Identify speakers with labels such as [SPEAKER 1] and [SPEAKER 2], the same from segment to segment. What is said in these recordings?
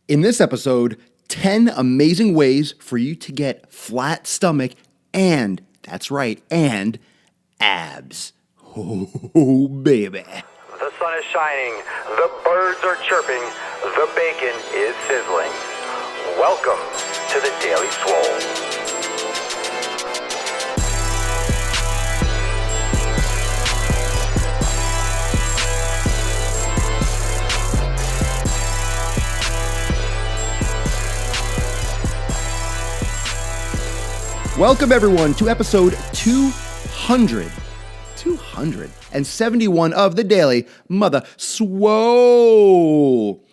[SPEAKER 1] In this episode, 10 amazing ways for you to get flat stomach and, that's right, and abs. Oh, baby.
[SPEAKER 2] The sun is shining, the birds are chirping, the bacon is sizzling. Welcome to the Daily Swole.
[SPEAKER 1] Welcome, everyone, to episode 271 of the Daily Mother Swole,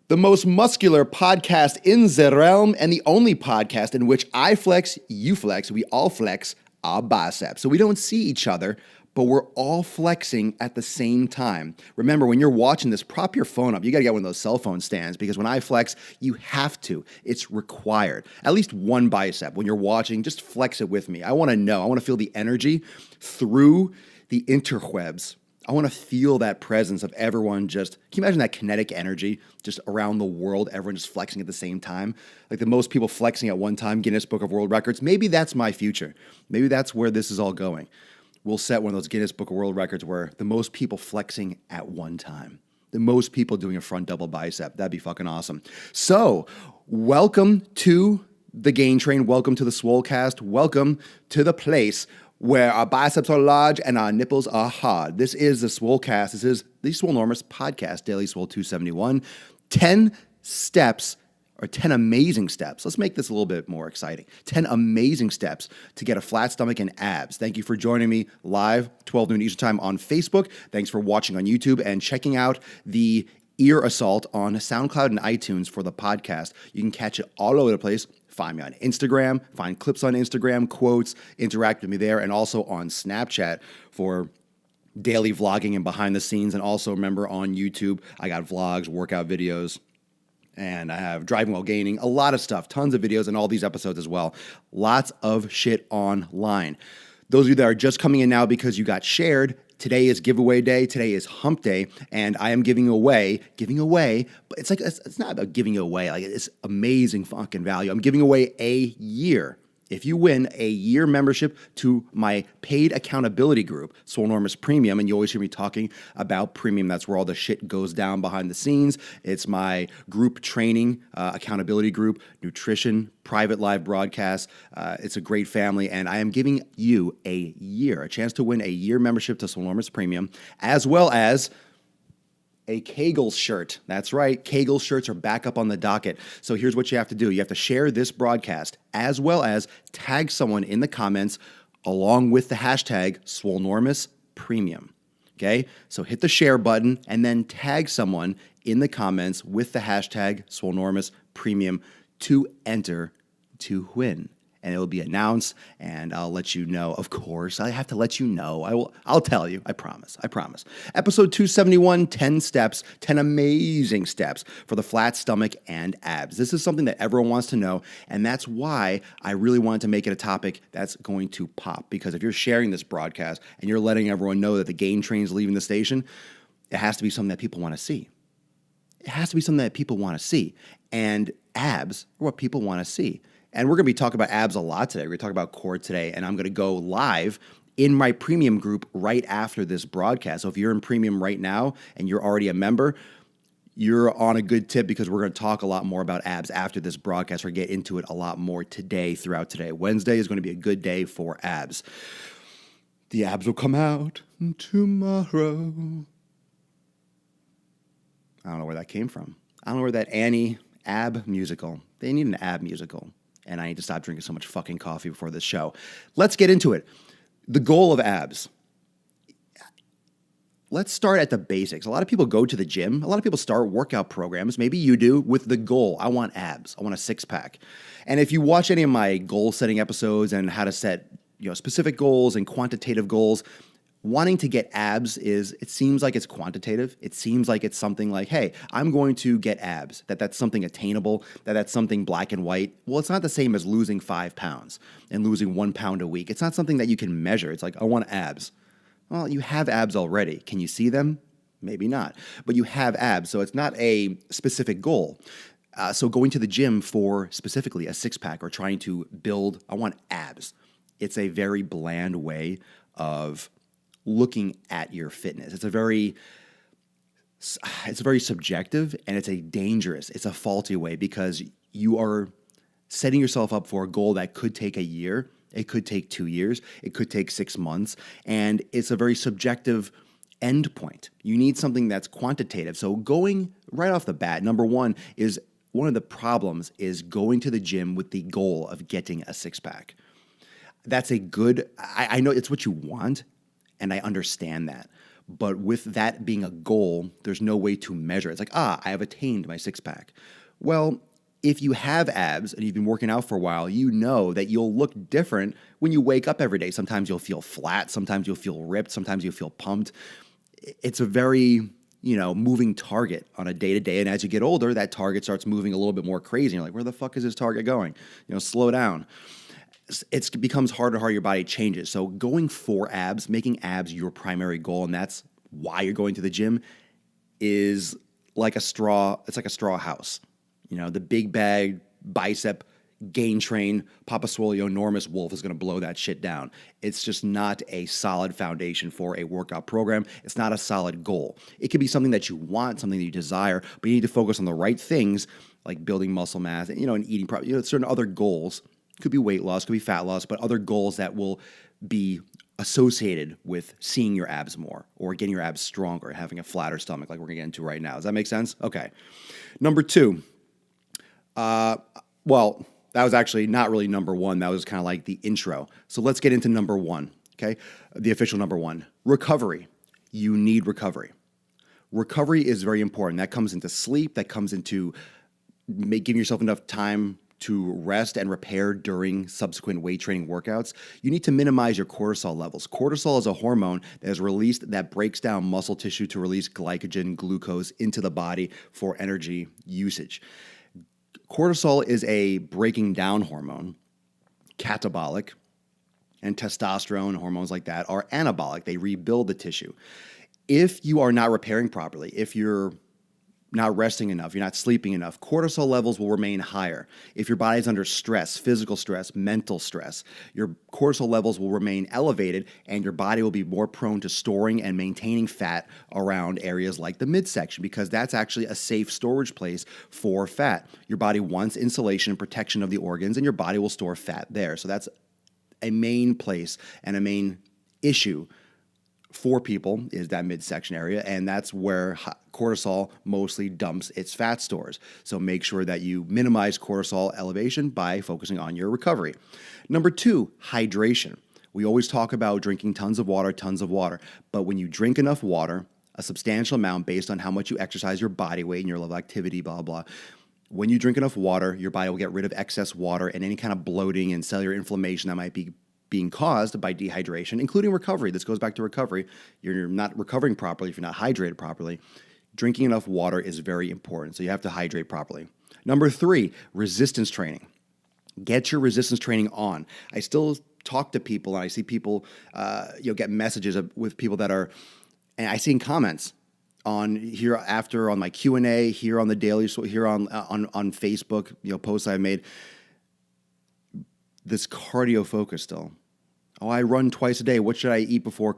[SPEAKER 1] the most muscular podcast in the realm and the only podcast in which I flex, you flex, we all flex our biceps. So we don't see each other, but we're all flexing at the same time. Remember, when you're watching this, prop your phone up. You gotta get one of those cell phone stands because when I flex, you have to. It's required. At least one bicep. When you're watching, just flex it with me. I wanna know. I wanna feel the energy through the interwebs. I wanna feel that presence of everyone just, can you imagine that kinetic energy just around the world, everyone just flexing at the same time? Like the most people flexing at one time, Guinness Book of World Records. Maybe that's my future. Maybe that's where this is all going. We'll set one of those Guinness Book of World Records where the most people flexing at one time. The most people doing a front double bicep. That'd be fucking awesome. So, welcome to the Gain Train. Welcome to the Swolecast. Welcome to the place where our biceps are large and our nipples are hard. This is the Swolecast. This is the Swolenormous podcast, Daily Swole 271. 10 steps or 10 amazing steps. Let's make this a little bit more exciting. 10 amazing steps to get a flat stomach and abs. Thank you for joining me live, 12 noon Eastern time on Facebook. Thanks for watching on YouTube and checking out the Ear Assault on SoundCloud and iTunes for the podcast. You can catch it all over the place. Find me on Instagram, find clips on Instagram, quotes, interact with me there, and also on Snapchat for daily vlogging and behind the scenes. And also remember on YouTube, I got vlogs, workout videos, and I have driving while gaining, a lot of stuff, tons of videos and all these episodes as well. Lots of shit online. Those of you that are just coming in now because you got shared, today is giveaway day, today is hump day, and I am giving away, but it's not about giving away, like it's amazing fucking value. I'm giving away a year. If you win a year membership to my paid accountability group, Swolenormous Premium, and you always hear me talking about Premium, that's where all the shit goes down behind the scenes. It's my group training, accountability group, nutrition, private live broadcasts. It's a great family, and I am giving you a chance to win a year membership to Swolenormous Premium, as well as a Kegel shirt. That's right. Kegel shirts are back up on the docket. So here's what you have to do. You have to share this broadcast as well as tag someone in the comments along with the hashtag Swolenormous Premium. Okay? So hit the share button and then tag someone in the comments with the hashtag Swolenormous Premium to enter to win. And it will be announced, and I'll let you know. Of course, I have to let you know. I'll tell you. I promise. Episode 271, 10 steps, 10 amazing steps for the flat stomach and abs. This is something that everyone wants to know, and that's why I really wanted to make it a topic that's going to pop. Because if you're sharing this broadcast and you're letting everyone know that the Gain Train is leaving the station, it has to be something that people want to see. And abs are what people want to see. And we're going to be talking about abs a lot today. We're going to talk about core today, and I'm going to go live in my premium group right after this broadcast. So if you're in premium right now and you're already a member, you're on a good tip because we're going to talk a lot more about abs after this broadcast or get into it a lot more throughout today. Wednesday is going to be a good day for abs. The abs will come out tomorrow. I don't know where that came from. I don't know where that Annie ab musical. They need an ab musical. And I need to stop drinking so much fucking coffee before this show. Let's get into it. The goal of abs. Let's start at the basics. A lot of people go to the gym. A lot of people start workout programs. Maybe you do with the goal. I want abs. I want a six-pack. And if you watch any of my goal-setting episodes and how to set specific goals and quantitative goals, wanting to get abs it seems like it's quantitative. It seems like it's something like, hey, I'm going to get abs, that's something attainable, that's something black and white. Well, it's not the same as losing 5 pounds and losing 1 pound a week. It's not something that you can measure. It's like, I want abs. Well, you have abs already. Can you see them? Maybe not. But you have abs, so it's not a specific goal. So going to the gym for specifically a six-pack or trying to build, I want abs. It's a very bland way of looking at your fitness. It's very subjective, and it's a faulty way, because you are setting yourself up for a goal that could take a year, it could take 2 years, it could take 6 months, and it's a very subjective end point. You need something that's quantitative. So going right off the bat, number one is, one of the problems is going to the gym with the goal of getting a six-pack. That's a good, I know it's what you want, and I understand that. But with that being a goal, there's no way to measure it. It's like, I have attained my six-pack. Well, if you have abs and you've been working out for a while, you know that you'll look different when you wake up every day. Sometimes you'll feel flat, sometimes you'll feel ripped, sometimes you'll feel pumped. It's a very, moving target on a day-to-day. And as you get older, that target starts moving a little bit more crazy. You're like, where the fuck is this target going? Slow down. It becomes harder and harder, your body changes. So going for abs, making abs your primary goal, and that's why you're going to the gym, is like a straw. It's like a straw house. The big bag, bicep, gain train, Papa Swolenormous wolf is going to blow that shit down. It's just not a solid foundation for a workout program. It's not a solid goal. It could be something that you want, something that you desire, but you need to focus on the right things, like building muscle mass, and eating properly. Certain other goals. Could be weight loss, could be fat loss, but other goals that will be associated with seeing your abs more or getting your abs stronger, having a flatter stomach, like we're going to get into right now. Does that make sense? Okay. Number two. Well, that was actually not really number one. That was kind of like the intro. So let's get into number one, okay? The official number one. Recovery. You need recovery. Recovery is very important. That comes into sleep. That comes into giving yourself enough time to rest and repair during subsequent weight training workouts. You need to minimize your cortisol levels. Cortisol is a hormone that is released that breaks down muscle tissue to release glycogen, glucose into the body for energy usage. Cortisol is a breaking down hormone. Catabolic and testosterone, hormones like that, are anabolic. They rebuild the tissue. If you are not repairing properly, if you're not resting enough, you're not sleeping enough, cortisol levels will remain higher. If your body's under stress, physical stress, mental stress, your cortisol levels will remain elevated, and your body will be more prone to storing and maintaining fat around areas like the midsection, because that's actually a safe storage place for fat. Your body wants insulation and protection of the organs, and your body will store fat there. So that's a main place and a main issue for people, is that midsection area, and that's where cortisol mostly dumps its fat stores. So make sure that you minimize cortisol elevation by focusing on your recovery. Number two, hydration. We always talk about drinking tons of water, but when you drink enough water, a substantial amount based on how much you exercise, your body weight and your level of activity, blah, blah, when you drink enough water, your body will get rid of excess water and any kind of bloating and cellular inflammation that might be being caused by dehydration, including recovery. This goes back to recovery. You're not recovering properly if you're not hydrated properly. Drinking enough water is very important, so you have to hydrate properly. Number three, resistance training. Get your resistance training on. I still talk to people, and I see people, get messages with people that are, and I see in comments on here after on my Q&A, here on the Daily, here on Facebook, posts I've made. This cardio focus still. Oh, I run twice a day. What should I eat before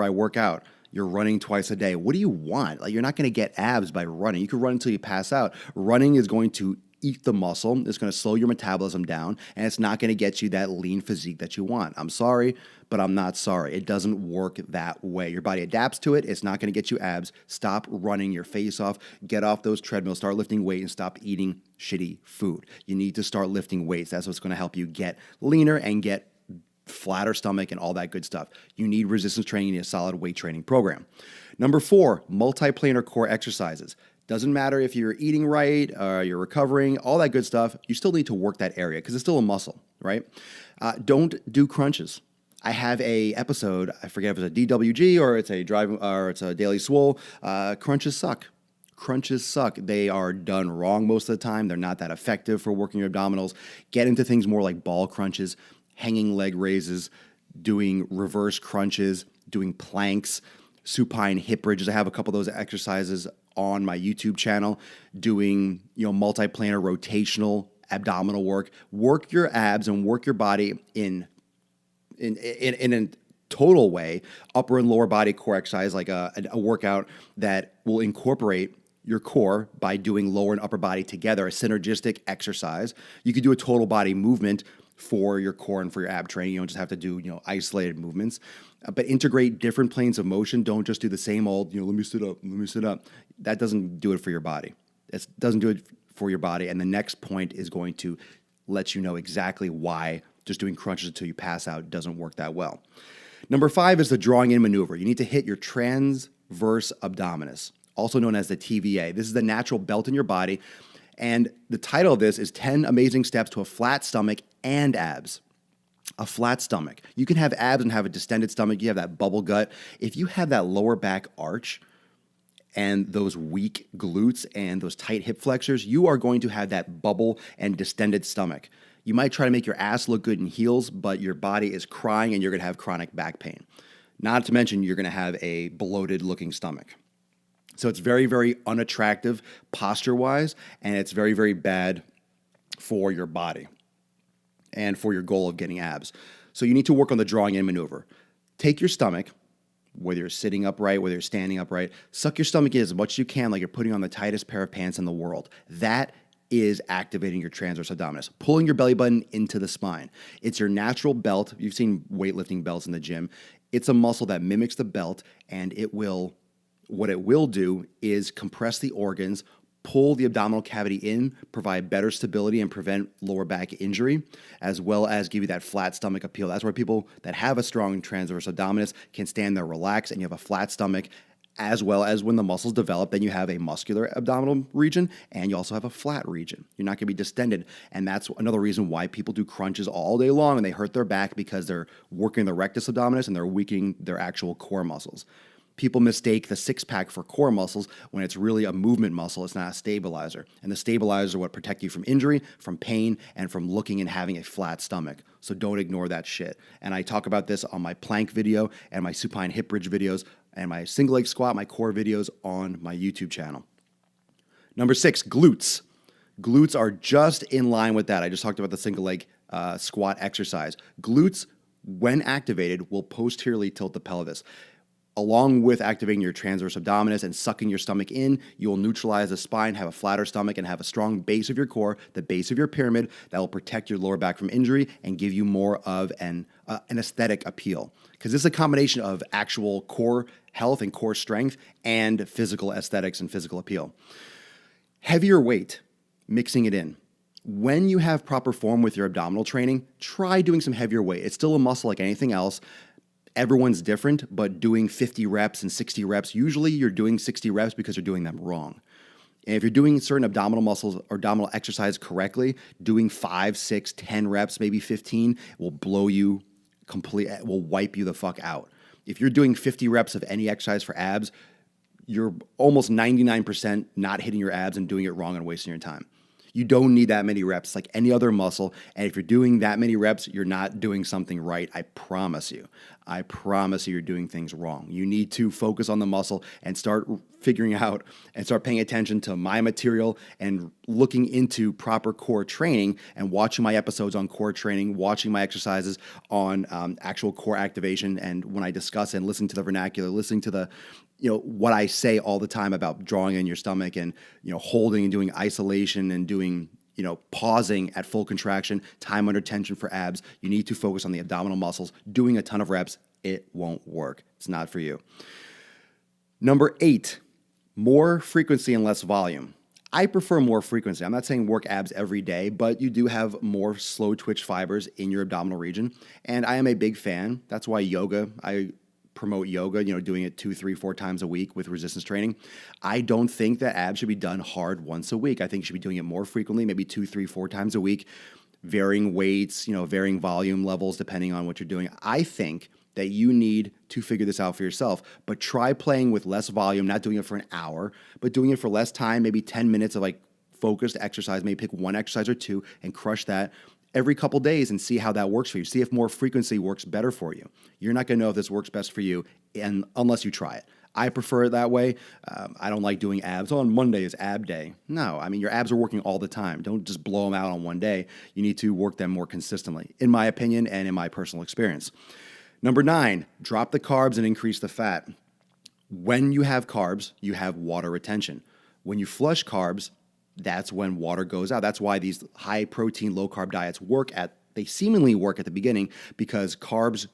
[SPEAKER 1] I work out? You're running twice a day. What do you want? Like, you're not going to get abs by running. You can run until you pass out. Running is going to eat the muscle. It's going to slow your metabolism down, and it's not going to get you that lean physique that you want. I'm sorry, but I'm not sorry. It doesn't work that way. Your body adapts to it. It's not going to get you abs. Stop running your face off. Get off those treadmills. Start lifting weight and stop eating shitty food. You need to start lifting weights. That's what's going to help you get leaner and get flatter stomach and all that good stuff. You need resistance training. You need a solid weight training program. Number four, multiplanar core exercises. Doesn't matter if you're eating right, you're recovering, all that good stuff. You still need to work that area because it's still a muscle, right? Don't do crunches. I have a episode, I forget if it's a DWG or it's a Daily Swole. Crunches suck. Crunches suck. They are done wrong most of the time. They're not that effective for working your abdominals. Get into things more like ball crunches, hanging leg raises, doing reverse crunches, doing planks, supine hip bridges. I have a couple of those exercises on my YouTube channel doing, multiplanar rotational abdominal work. Work your abs and work your body in a total way, upper and lower body core exercise, like a workout that will incorporate your core by doing lower and upper body together, a synergistic exercise. You could do a total body movement for your core and for your ab training. You don't just have to do, isolated movements, but integrate different planes of motion. Don't just do the same old, let me sit up. That doesn't do it for your body. It doesn't do it for your body. And the next point is going to let you know exactly why just doing crunches until you pass out doesn't work that well. Number 5 is the drawing in maneuver. You need to hit your transverse abdominis, also known as the TVA. This is the natural belt in your body. And the title of this is 10 Amazing Steps to a Flat Stomach and Abs. A flat stomach. You can have abs and have a distended stomach. You have that bubble gut. If you have that lower back arch and those weak glutes and those tight hip flexors, you are going to have that bubble and distended stomach. You might try to make your ass look good in heels, but your body is crying and you're going to have chronic back pain. Not to mention you're going to have a bloated looking stomach. So it's very, very unattractive posture-wise, and it's very, very bad for your body and for your goal of getting abs. So you need to work on the drawing in maneuver. Take your stomach, whether you're sitting upright, whether you're standing upright, suck your stomach in as much as you can like you're putting on the tightest pair of pants in the world. That is activating your transverse abdominis, pulling your belly button into the spine. It's your natural belt. You've seen weightlifting belts in the gym. It's a muscle that mimics the belt, and what it will do is compress the organs, pull the abdominal cavity in, provide better stability and prevent lower back injury, as well as give you that flat stomach appeal. That's why people that have a strong transverse abdominis can stand there relaxed and you have a flat stomach, as well as when the muscles develop, then you have a muscular abdominal region and you also have a flat region. You're not going to be distended. And that's another reason why people do crunches all day long and they hurt their back, because they're working the rectus abdominis and they're weakening their actual core muscles. People mistake the six-pack for core muscles when it's really a movement muscle. It's not a stabilizer. And the stabilizers are what protect you from injury, from pain, and from looking and having a flat stomach. So don't ignore that shit. And I talk about this on my plank video and my supine hip bridge videos and my single leg squat, my core videos on my YouTube channel. Number 6, glutes. Glutes are just in line with that. I just talked about the single leg squat exercise. Glutes, when activated, will posteriorly tilt the pelvis. Along with activating your transverse abdominis and sucking your stomach in, you will neutralize the spine, have a flatter stomach, and have a strong base of your core, the base of your pyramid, that will protect your lower back from injury and give you more of an aesthetic appeal. Because this is a combination of actual core health and core strength and physical aesthetics and physical appeal. Heavier weight, mixing it in. When you have proper form with your abdominal training, try doing some heavier weight. It's still a muscle like anything else. Everyone's different, but doing 50 reps and 60 reps, usually you're doing 60 reps because you're doing them wrong. And if you're doing certain abdominal muscles or abdominal exercise correctly, doing 5, 6, 10 reps, maybe 15 will blow you will wipe you the fuck out. If you're doing 50 reps of any exercise for abs, you're almost 99% not hitting your abs and doing it wrong and wasting your time. You don't need that many reps like any other muscle. And if you're doing that many reps, you're not doing something right. I promise you. I promise you you're doing things wrong. You need to focus on the muscle and start figuring out and start paying attention to my material and looking into proper core training and watching my episodes on core training, watching my exercises on actual core activation. And when I discuss and listen to the vernacular, listening to the what I say all the time about drawing in your stomach and, holding and doing isolation and doing, pausing at full contraction, time under tension for abs. You need to focus on the abdominal muscles. Doing a ton of reps, it won't work. It's not for you. Number 8, more frequency and less volume. I prefer more frequency. I'm not saying work abs every day, but you do have more slow twitch fibers in your abdominal region. And I am a big fan. That's why I promote yoga, doing it 2, 3, 4 times a week with resistance training. I don't think that abs should be done hard once a week. I think you should be doing it more frequently, maybe 2, 3, 4 times a week, varying weights, varying volume levels depending on what you're doing. I think that you need to figure this out for yourself, but try playing with less volume, not doing it for an hour, but doing it for less time, maybe 10 minutes of focused exercise, maybe pick one exercise or two and crush that every couple days and see how that works for you. See if more frequency works better for you. You're not going to know if this works best for you unless you try it. I prefer it that way. I don't like doing abs. On Monday is ab day. No, I mean, your abs are working all the time. Don't just blow them out on one day. You need to work them more consistently, in my opinion and in my personal experience. Number 9, drop the carbs and increase the fat. When you have carbs, you have water retention. When you flush carbs, that's when water goes out. That's why these high protein, low carb diets they seemingly work at the beginning, because carbs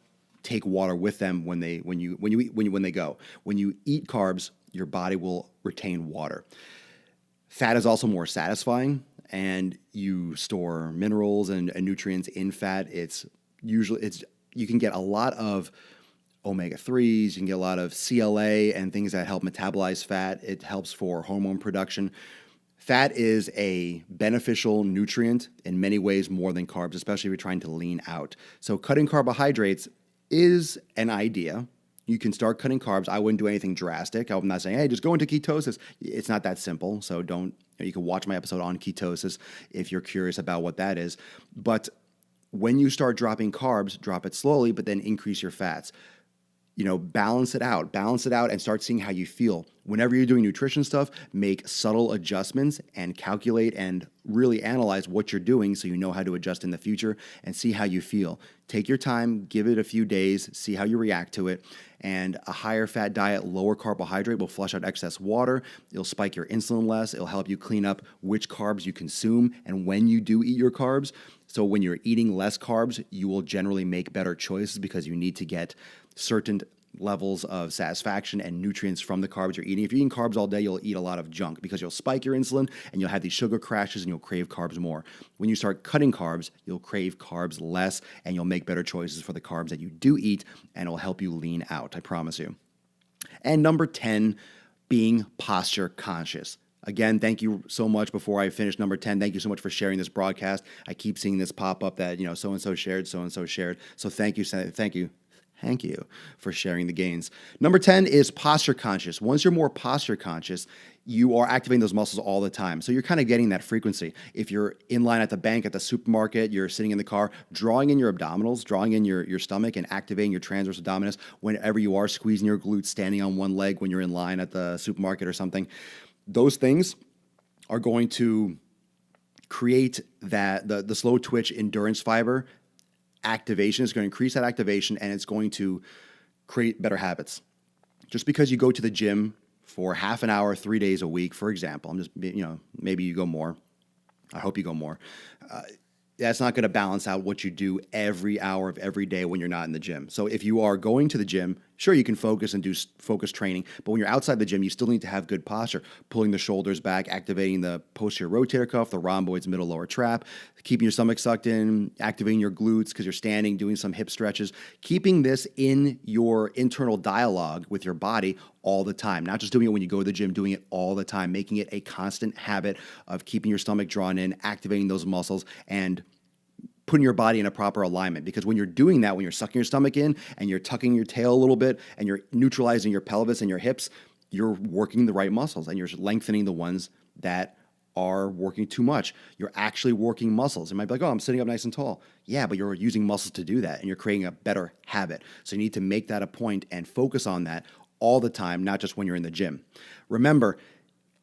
[SPEAKER 1] take water with them when they go. When you eat carbs, your body will retain water. Fat is also more satisfying, and you store minerals and nutrients in fat. You can get a lot of omega-3s, you can get a lot of CLA and things that help metabolize fat. It helps for hormone production. Fat is a beneficial nutrient in many ways more than carbs, especially if you're trying to lean out. So cutting carbohydrates is an idea. You can start cutting carbs. I wouldn't do anything drastic. I'm not saying, hey, just go into ketosis. It's not that simple. So you can watch my episode on ketosis if you're curious about what that is. But when you start dropping carbs, drop it slowly, but then increase your fats. Balance it out and start seeing how you feel. Whenever you're doing nutrition stuff, make subtle adjustments and calculate and really analyze what you're doing so you know how to adjust in the future and see how you feel. Take your time, give it a few days, see how you react to it. And a higher fat diet, lower carbohydrate will flush out excess water. It'll spike your insulin less. It'll help you clean up which carbs you consume and when you do eat your carbs. So when you're eating less carbs, you will generally make better choices because you need to get certain levels of satisfaction and nutrients from the carbs you're eating. If you're eating carbs all day, you'll eat a lot of junk because you'll spike your insulin and you'll have these sugar crashes and you'll crave carbs more. When you start cutting carbs, you'll crave carbs less and you'll make better choices for the carbs that you do eat, and it'll help you lean out, I promise you. And number 10, being posture conscious. Again, thank you so much. Before I finish number 10, thank you so much for sharing this broadcast. I keep seeing this pop up that, so-and-so shared, so-and-so shared. So thank you. Thank you for sharing the gains. Number 10 is posture conscious. Once you're more posture conscious, you are activating those muscles all the time. So you're kind of getting that frequency. If you're in line at the bank, at the supermarket, you're sitting in the car, drawing in your abdominals, drawing in your stomach and activating your transverse abdominis whenever you are squeezing your glutes, standing on one leg when you're in line at the supermarket or something. Those things are going to create the slow twitch endurance fiber activation. Is going to increase that activation, and it's going to create better habits. Just because you go to the gym for half an hour, 3 days a week, for example, maybe you go more. I hope you go more. That's not going to balance out what you do every hour of every day when you're not in the gym. So if you are going to the gym, sure, you can focus and do focus training, but when you're outside the gym, you still need to have good posture, pulling the shoulders back, activating the posterior rotator cuff, the rhomboids, middle lower trap, keeping your stomach sucked in, activating your glutes because you're standing, doing some hip stretches, keeping this in your internal dialogue with your body all the time, not just doing it when you go to the gym, doing it all the time, making it a constant habit of keeping your stomach drawn in, activating those muscles, and putting your body in a proper alignment. Because when you're doing that, when you're sucking your stomach in and you're tucking your tail a little bit and you're neutralizing your pelvis and your hips, you're working the right muscles and you're lengthening the ones that are working too much. You're actually working muscles. It might be like, oh, I'm sitting up nice and tall. Yeah, but you're using muscles to do that and you're creating a better habit. So you need to make that a point and focus on that all the time, not just when you're in the gym. Remember,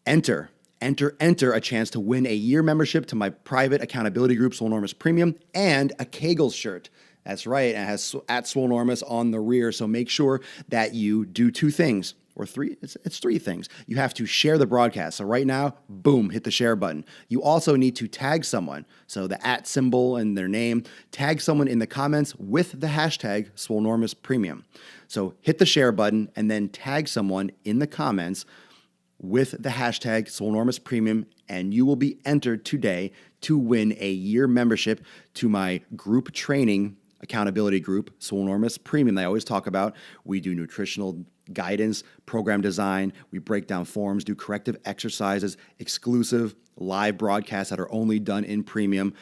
[SPEAKER 1] enter a chance to win a year membership to my private accountability group, Swolenormous Premium, and a Kegels shirt. That's right, it has at Swolenormous on the rear, so make sure that you do 2 things, or 3, it's 3 things. You have to share the broadcast. So right now, boom, hit the share button. You also need to tag someone, so the @ symbol and their name, tag someone in the comments with the hashtag Swolenormous Premium. So hit the share button and then tag someone in the comments with the hashtag Swolenormous Premium, and you will be entered today to win a year membership to my group training accountability group, Swolenormous Premium, that I always talk about. We do nutritional guidance, program design, we break down forms, do corrective exercises, exclusive live broadcasts that are only done in Premium.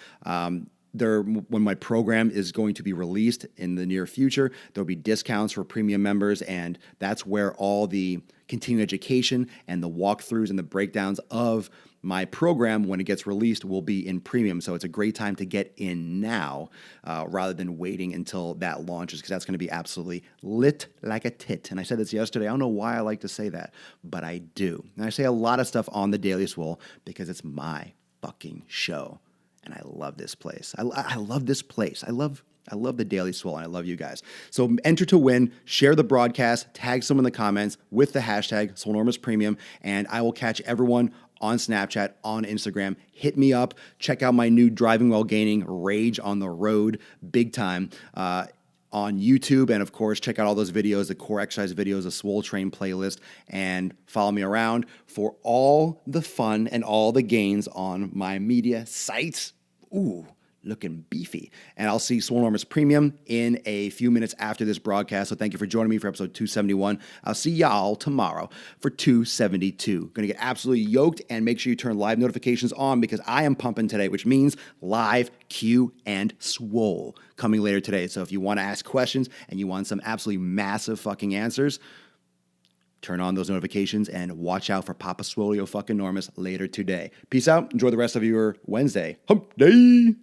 [SPEAKER 1] When my program is going to be released in the near future, there'll be discounts for premium members, and that's where all the continuing education and the walkthroughs and the breakdowns of my program, when it gets released, will be in premium. So it's a great time to get in now rather than waiting until that launches, because that's going to be absolutely lit like a tit. And I said this yesterday. I don't know why I like to say that, but I do. And I say a lot of stuff on the Daily Swole because it's my fucking show. And I love this place. I love this place. I love the Daily Swole, and I love you guys. So enter to win, share the broadcast, tag someone in the comments with the hashtag Swolenormous Premium, and I will catch everyone on Snapchat, on Instagram. Hit me up. Check out my new Driving While Gaining Rage on the Road, big time, on YouTube. And of course, check out all those videos, the core exercise videos, the Swole Train playlist, and follow me around for all the fun and all the gains on my media sites. Ooh, looking beefy. And I'll see Swolenormous Premium in a few minutes after this broadcast. So thank you for joining me for episode 271. I'll see y'all tomorrow for 272. Going to get absolutely yoked, and make sure you turn live notifications on because I am pumping today, which means live Q and Swole coming later today. So if you want to ask questions and you want some absolutely massive fucking answers, turn on those notifications and watch out for Papa Swolenormous later today. Peace out. Enjoy the rest of your Wednesday. Hump day.